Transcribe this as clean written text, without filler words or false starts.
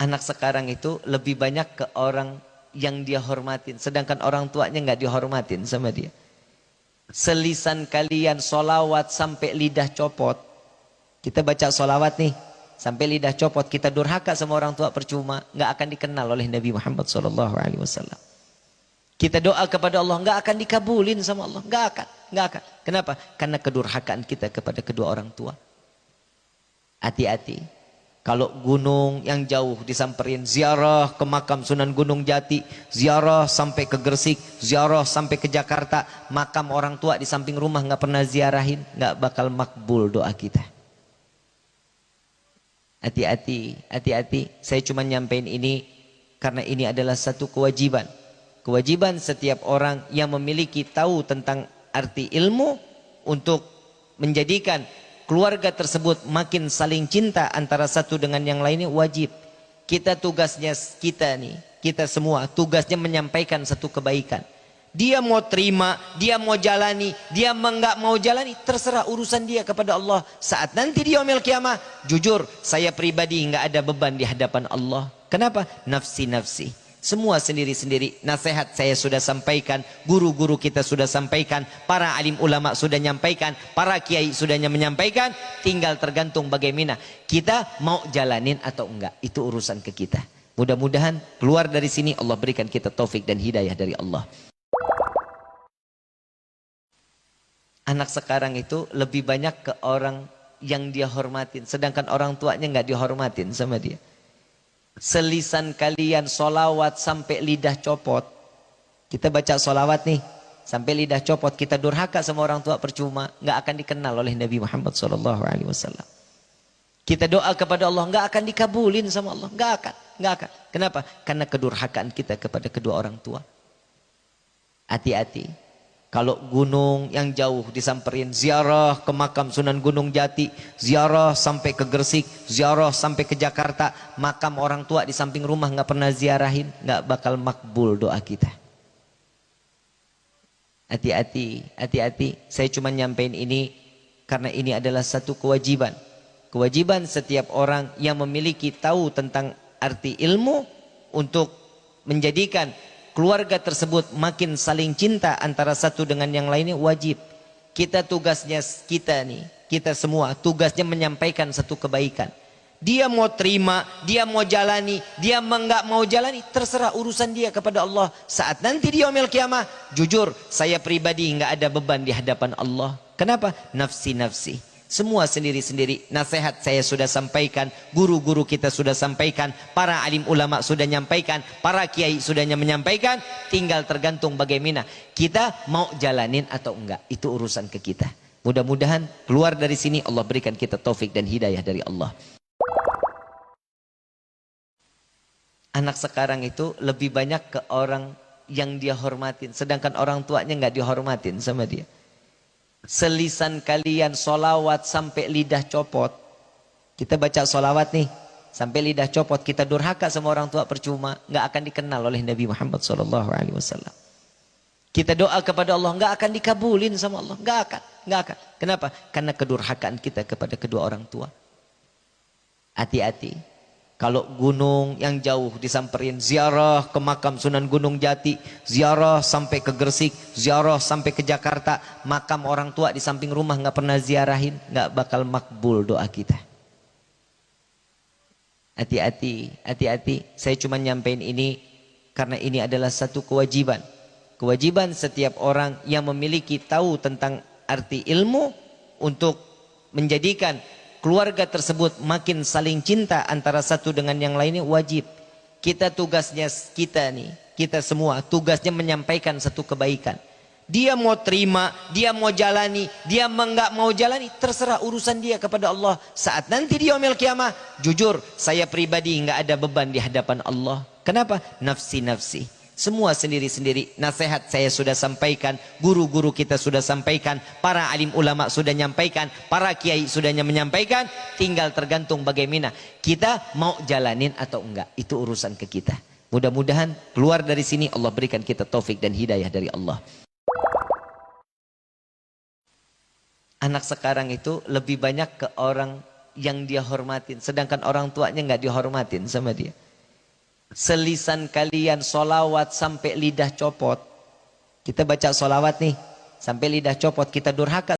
Anak sekarang itu lebih banyak ke orang yang dia hormatin, sedangkan orang tuanya nggak dihormatin sama dia. Selisan kalian solawat sampai lidah copot. Kita baca solawat nih sampai lidah copot, kita durhaka sama orang tua, percuma, nggak akan dikenal oleh Nabi Muhammad SAW. Kita doa kepada Allah nggak akan dikabulin sama Allah, nggak akan. Kenapa? Karena kedurhakaan kita kepada kedua orang tua. Hati-hati. Kalau gunung yang jauh disamperin, ziarah ke makam Sunan Gunung Jati, ziarah sampai ke Gresik, ziarah sampai ke Jakarta, makam orang tua di samping rumah nggak pernah ziarahin, nggak bakal makbul doa kita. Hati-hati, hati-hati. Saya cuma nyampein ini karena ini adalah satu kewajiban. Kewajiban setiap orang yang memiliki tahu tentang arti ilmu untuk menjadikan keluarga tersebut makin saling cinta antara satu dengan yang lainnya, wajib. Kita tugasnya, kita semua tugasnya menyampaikan satu kebaikan. Dia mau terima, dia mau jalani, dia enggak mau jalani, terserah, urusan dia kepada Allah. Saat nanti di yaumil qiyamah, jujur saya pribadi enggak ada beban di hadapan Allah. Kenapa? Nafsi-nafsi. Semua sendiri-sendiri. Nasihat saya sudah sampaikan, guru-guru kita sudah sampaikan, para alim ulama sudah menyampaikan, para kiai sudah menyampaikan. Tinggal tergantung bagaimana kita mau jalanin atau enggak. Itu urusan ke kita. Mudah-mudahan keluar dari sini Allah berikan kita taufik dan hidayah dari Allah. Anak sekarang itu lebih banyak ke orang yang dia hormatin, sedangkan orang tuanya nggak dihormatin sama dia. Selisan kalian solawat sampai lidah copot. Kita baca solawat nih sampai lidah copot, kita durhaka sama orang tua, percuma, nggak akan dikenal oleh Nabi Muhammad SAW. Kita doa kepada Allah nggak akan dikabulin sama Allah, nggak akan. Kenapa? Karena kedurhakaan kita kepada kedua orang tua. Hati-hati. Kalau gunung yang jauh disamperin, ziarah ke makam Sunan Gunung Jati, ziarah sampai ke Gresik, ziarah sampai ke Jakarta, makam orang tua di samping rumah nggak pernah ziarahin, nggak bakal makbul doa kita. Hati-hati, hati-hati. Saya cuma nyampein ini karena ini adalah satu kewajiban. Kewajiban setiap orang yang memiliki tahu tentang arti ilmu untuk menjadikan keluarga tersebut makin saling cinta antara satu dengan yang lainnya, wajib. Kita tugasnya, kita semua tugasnya menyampaikan satu kebaikan. Dia mau terima, dia mau jalani, dia enggak mau jalani, terserah, urusan dia kepada Allah. Saat nanti di yaumil qiyamah, jujur saya pribadi enggak ada beban di hadapan Allah. Kenapa? Nafsi-nafsi. Semua sendiri-sendiri. Nasihat saya sudah sampaikan, guru-guru kita sudah sampaikan, para alim ulama sudah menyampaikan, para kiai sudah menyampaikan. Tinggal tergantung bagaimana kita mau jalanin atau enggak. Itu urusan ke kita. Mudah-mudahan keluar dari sini Allah berikan kita taufik dan hidayah dari Allah. Anak sekarang itu lebih banyak ke orang yang dia hormatin, sedangkan orang tuanya nggak dihormatin sama dia. Selisan kalian solawat sampai lidah copot. Kita baca solawat nih sampai lidah copot, kita durhaka sama orang tua, percuma, nggak akan dikenal oleh Nabi Muhammad SAW. Kita doa kepada Allah nggak akan dikabulin sama Allah, nggak akan. Kenapa? Karena kedurhakaan kita kepada kedua orang tua. Hati-hati. Kalau gunung yang jauh disamperin, ziarah ke makam Sunan Gunung Jati, ziarah sampai ke Gresik, ziarah sampai ke Jakarta, makam orang tua di samping rumah nggak pernah ziarahin, nggak bakal makbul doa kita. Hati-hati, hati-hati. Saya cuma nyampein ini karena ini adalah satu kewajiban. Kewajiban setiap orang yang memiliki tahu tentang arti ilmu untuk menjadikan keluarga tersebut makin saling cinta antara satu dengan yang lainnya, wajib. Kita tugasnya, kita semua tugasnya menyampaikan satu kebaikan. Dia mau terima, dia mau jalani, dia enggak mau jalani, terserah, urusan dia kepada Allah. Saat nanti di yaumil qiyamah, jujur saya pribadi enggak ada beban di hadapan Allah. Kenapa? Nafsi-nafsi. Semua sendiri-sendiri. Nasihat saya sudah sampaikan, guru-guru kita sudah sampaikan, para alim ulama sudah menyampaikan, para kiai sudah menyampaikan. Tinggal tergantung bagaimana kita mau jalanin atau enggak. Itu urusan ke kita. Mudah-mudahan keluar dari sini Allah berikan kita taufik dan hidayah dari Allah. Anak sekarang itu lebih banyak ke orang yang dia hormatin, sedangkan orang tuanya nggak dihormatin sama dia. selisan kalian solawat sampai lidah copot. Kita baca solawat nih, sampai lidah copot, kita durhaka